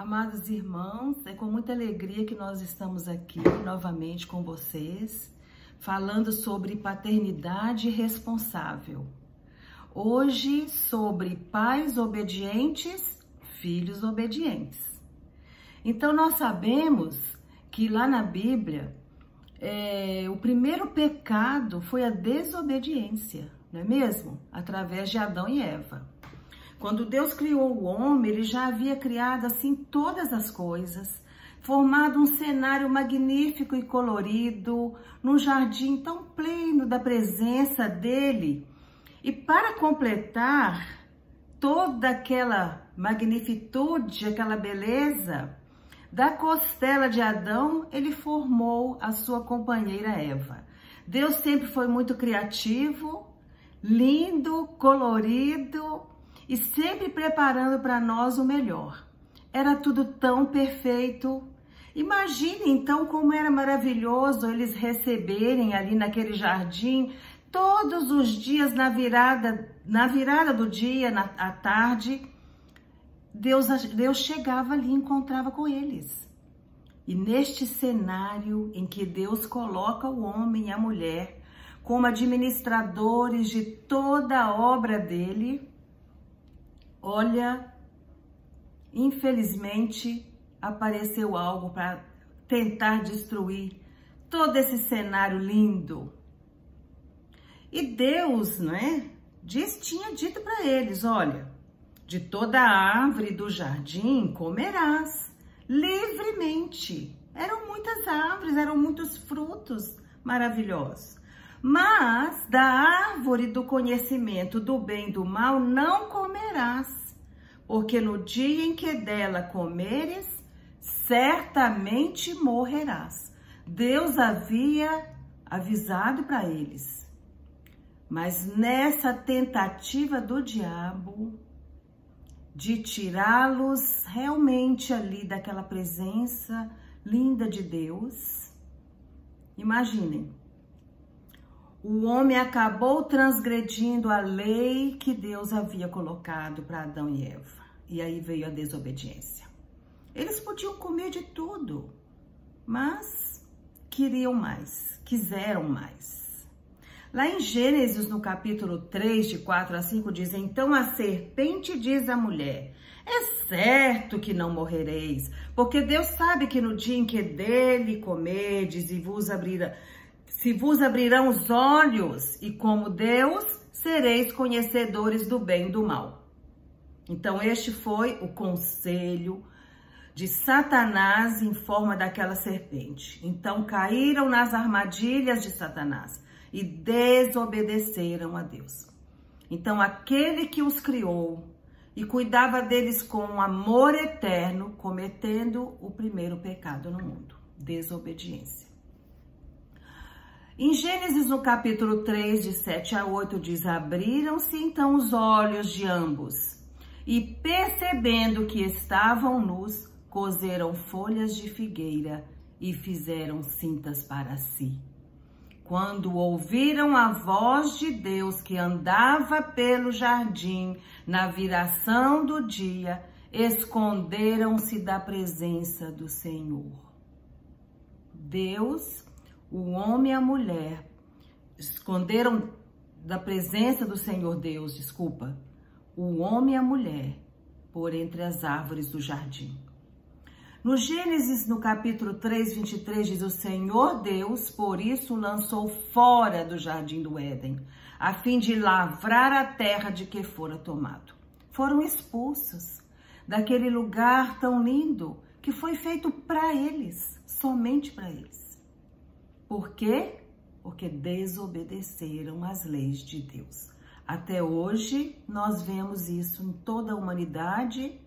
Amados irmãos, é com muita alegria que nós estamos aqui novamente com vocês, falando sobre paternidade responsável. Hoje, sobre pais obedientes, filhos obedientes. Então, nós sabemos que lá na Bíblia, o primeiro pecado foi a desobediência, não é mesmo? Através de Adão e Eva. Quando Deus criou o homem, ele já havia criado assim todas as coisas, formado um cenário magnífico e colorido, num jardim tão pleno da presença dele. E para completar toda aquela magnitude, aquela beleza, da costela de Adão, ele formou a sua companheira Eva. Deus sempre foi muito criativo, lindo, colorido, e sempre preparando para nós o melhor. Era tudo tão perfeito. Imagine então como era maravilhoso eles receberem ali naquele jardim, todos os dias na virada do dia, à tarde, Deus chegava ali e encontrava com eles. E neste cenário em que Deus coloca o homem e a mulher como administradores de toda a obra dele, olha, infelizmente apareceu algo para tentar destruir todo esse cenário lindo. E Deus, tinha dito para eles, olha, de toda a árvore do jardim comerás livremente. Eram muitas árvores, eram muitos frutos maravilhosos. Mas da árvore do conhecimento do bem e do mal não comerás, porque no dia em que dela comeres, certamente morrerás. Deus havia avisado para eles. Mas nessa tentativa do diabo de tirá-los realmente ali daquela presença linda de Deus, imaginem, o homem acabou transgredindo a lei que Deus havia colocado para Adão e Eva. E aí veio a desobediência. Eles podiam comer de tudo, mas queriam mais, quiseram mais. Lá em Gênesis, no capítulo 3, de 4 a 5, diz: então a serpente diz à mulher: é certo que não morrereis, porque Deus sabe que no dia em que dele comerdes se vos abrirão os olhos, e como Deus, sereis conhecedores do bem e do mal. Então este foi o conselho de Satanás em forma daquela serpente. Então caíram nas armadilhas de Satanás e desobedeceram a Deus. Então aquele que os criou e cuidava deles com amor eterno, cometendo o primeiro pecado no mundo, desobediência. Em Gênesis, no capítulo 3, de 7 a 8, diz: abriram-se então os olhos de ambos, e percebendo que estavam nus, coseram folhas de figueira e fizeram cintas para si. Quando ouviram a voz de Deus que andava pelo jardim na viração do dia, esconderam-se da presença do Senhor. Deus, o homem e a mulher esconderam da presença do Senhor Deus, o homem e a mulher por entre as árvores do jardim. No Gênesis, no capítulo 3, 23, diz: o Senhor Deus, por isso, lançou fora do jardim do Éden, a fim de lavrar a terra de que fora tomado. Foram expulsos daquele lugar tão lindo que foi feito para eles, somente para eles. Por quê? Porque desobedeceram às leis de Deus. Até hoje, nós vemos isso em toda a humanidade,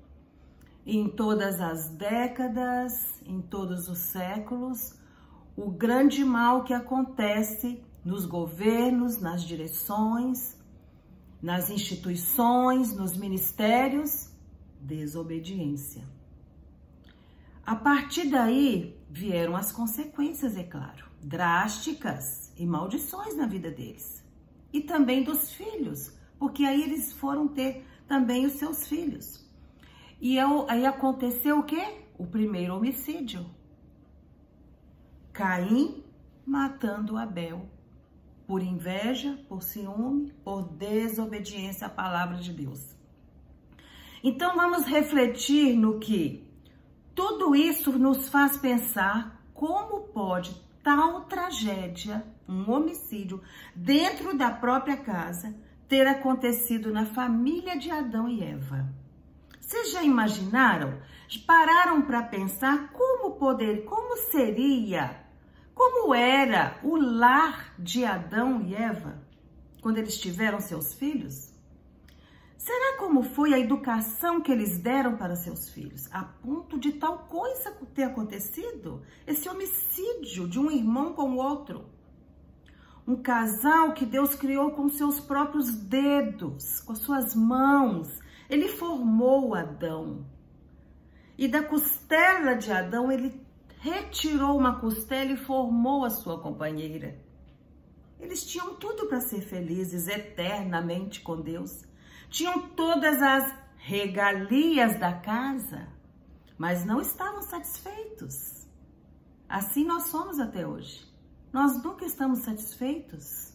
em todas as décadas, em todos os séculos, o grande mal que acontece nos governos, nas direções, nas instituições, nos ministérios, desobediência. A partir daí, vieram as consequências, é claro, drásticas e maldições na vida deles. E também dos filhos, porque aí eles foram ter também os seus filhos. E aí aconteceu o quê? O primeiro homicídio. Caim matando Abel. Por inveja, por ciúme, por desobediência à palavra de Deus. Então vamos refletir no que tudo isso nos faz pensar como pode tal tragédia, um homicídio, dentro da própria casa, ter acontecido na família de Adão e Eva. Vocês já imaginaram? Pararam para pensar como seria, como era o lar de Adão e Eva quando eles tiveram seus filhos? Será como foi a educação que eles deram para seus filhos, a ponto de tal coisa ter acontecido? Esse homicídio de um irmão com o outro. Um casal que Deus criou com seus próprios dedos, com as suas mãos. Ele formou Adão. E da costela de Adão, ele retirou uma costela e formou a sua companheira. Eles tinham tudo para ser felizes eternamente com Deus. Tinham todas as regalias da casa, mas não estavam satisfeitos. Assim nós somos até hoje. Nós nunca estamos satisfeitos.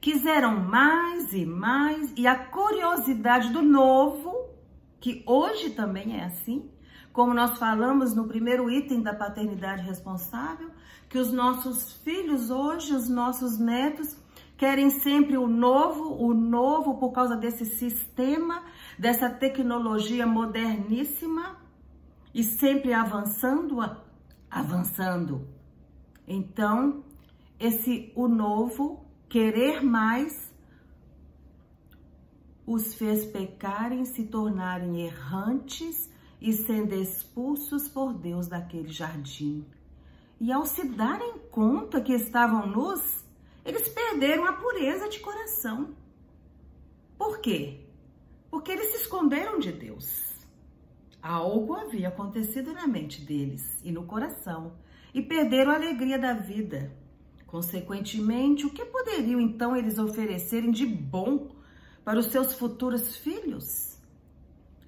Quiseram mais e mais, e a curiosidade do novo, que hoje também é assim, como nós falamos no primeiro item da paternidade responsável, que os nossos filhos hoje, os nossos netos, querem sempre o novo por causa desse sistema, dessa tecnologia moderníssima e sempre avançando. Então, o novo, querer mais, os fez pecarem, se tornarem errantes e sendo expulsos por Deus daquele jardim. E ao se darem conta que estavam nus, eles perderam a pureza de coração. Por quê? Porque eles se esconderam de Deus. Algo havia acontecido na mente deles e no coração, e perderam a alegria da vida. Consequentemente, o que poderiam então eles oferecerem de bom para os seus futuros filhos?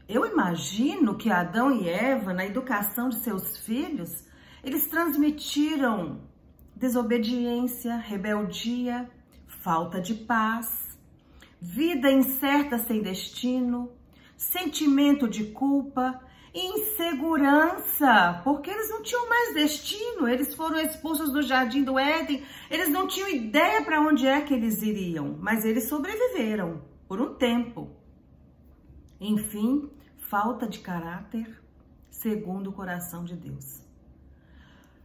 Eu imagino que Adão e Eva, na educação de seus filhos, eles transmitiram desobediência, rebeldia, falta de paz, vida incerta sem destino, sentimento de culpa, insegurança, porque eles não tinham mais destino, eles foram expulsos do jardim do Éden, eles não tinham ideia para onde é que eles iriam, mas eles sobreviveram por um tempo. Enfim, falta de caráter segundo o coração de Deus.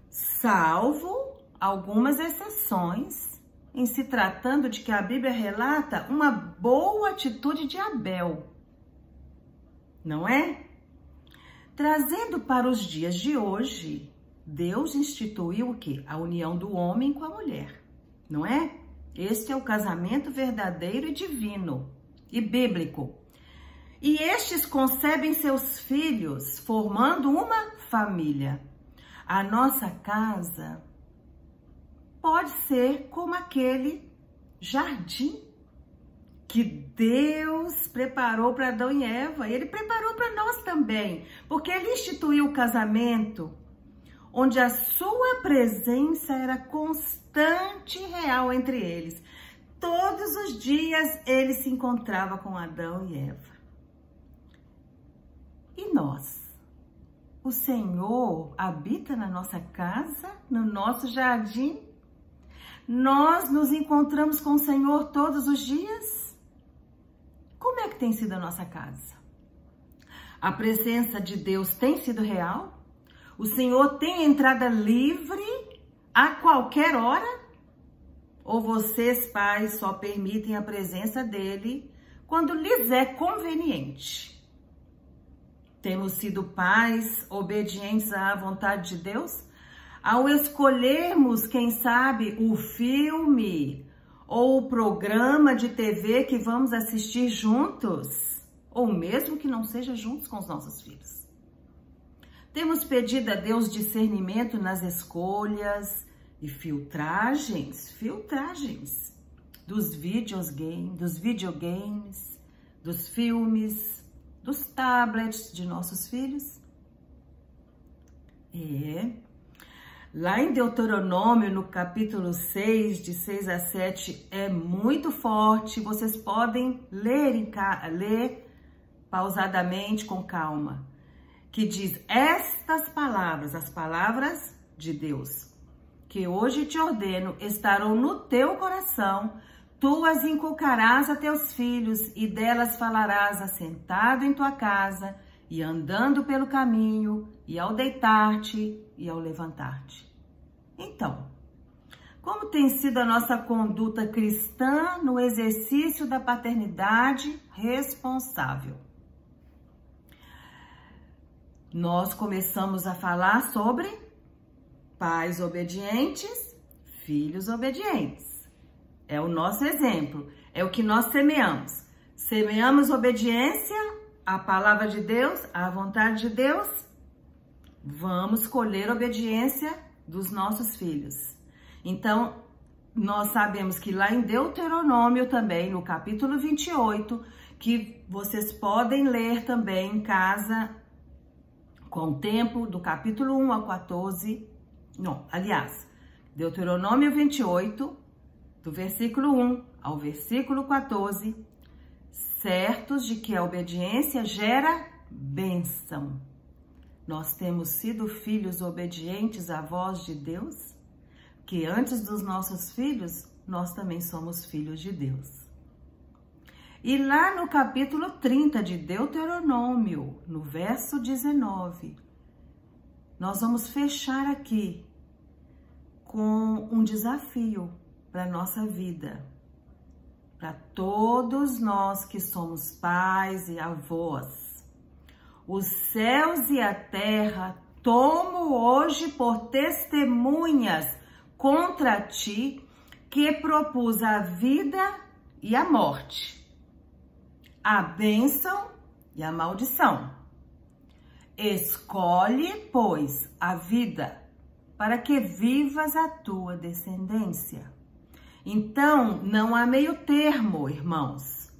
Salvo algumas exceções, em se tratando de que a Bíblia relata uma boa atitude de Abel, não é? Trazendo para os dias de hoje, Deus instituiu o quê? A união do homem com a mulher, não é? Este é o casamento verdadeiro e divino e bíblico. E estes concebem seus filhos, formando uma família. A nossa casa pode ser como aquele jardim que Deus preparou para Adão e Eva. E Ele preparou para nós também, porque Ele instituiu o casamento, onde a sua presença era constante e real entre eles. Todos os dias Ele se encontrava com Adão e Eva. E nós? O Senhor habita na nossa casa, no nosso jardim? Nós nos encontramos com o Senhor todos os dias? Como é que tem sido a nossa casa? A presença de Deus tem sido real? O Senhor tem entrada livre a qualquer hora? Ou vocês, pais, só permitem a presença dele quando lhes é conveniente? Temos sido pais obedientes à vontade de Deus? Ao escolhermos, quem sabe, o filme ou o programa de TV que vamos assistir juntos, ou mesmo que não seja juntos com os nossos filhos. Temos pedido a Deus discernimento nas escolhas e filtragens dos videogames, dos filmes, dos tablets de nossos filhos? Lá em Deuteronômio, no capítulo 6, de 6 a 7, é muito forte. Vocês podem ler pausadamente, com calma. Que diz estas palavras, as palavras de Deus, que hoje te ordeno, estarão no teu coração, tu as inculcarás a teus filhos, e delas falarás assentado em tua casa, e andando pelo caminho, e ao deitar-te e ao levantar-te. Então, como tem sido a nossa conduta cristã no exercício da paternidade responsável? Nós começamos a falar sobre pais obedientes, filhos obedientes. É o nosso exemplo, é o que nós semeamos. Semeamos obediência à palavra de Deus, à vontade de Deus, vamos colher obediência dos nossos filhos. Então, nós sabemos que lá em Deuteronômio também, no capítulo 28, que vocês podem ler também em casa, com o tempo, do capítulo 1 ao 14, Deuteronômio 28, do versículo 1 ao versículo 14, certos de que a obediência gera bênção. Nós temos sido filhos obedientes à voz de Deus, que antes dos nossos filhos, nós também somos filhos de Deus. E lá no capítulo 30 de Deuteronômio, no verso 19, nós vamos fechar aqui com um desafio para a nossa vida. Para todos nós que somos pais e avós. Os céus e a terra tomo hoje por testemunhas contra ti, que propus a vida e a morte, a bênção e a maldição. Escolhe, pois, a vida, para que vivas a tua descendência. Então, não há meio termo, irmãos.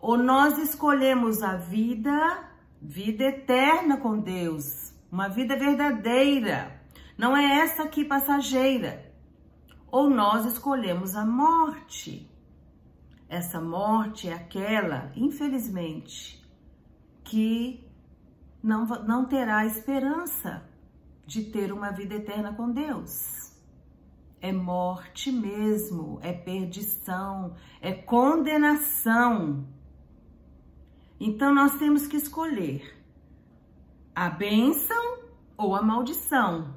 Ou nós escolhemos a vida eterna com Deus, uma vida verdadeira, não é essa aqui passageira. Ou nós escolhemos a morte. Essa morte é aquela, infelizmente, que não terá esperança de ter uma vida eterna com Deus. É morte mesmo, é perdição, é condenação. Então, nós temos que escolher a bênção ou a maldição.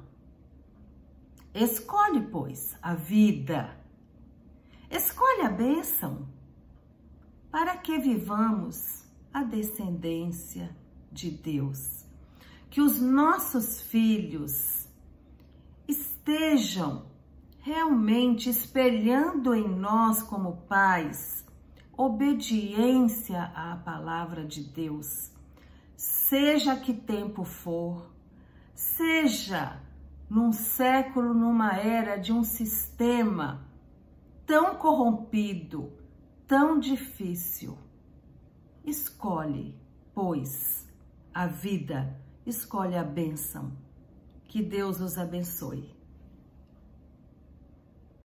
Escolhe, pois, a vida. Escolhe a bênção para que vivamos a descendência de Deus. Que os nossos filhos estejam realmente espelhando em nós como pais obediência à palavra de Deus. Seja que tempo for, seja num século, numa era de um sistema tão corrompido, tão difícil. Escolhe, pois, a vida, escolhe a bênção. Que Deus os abençoe.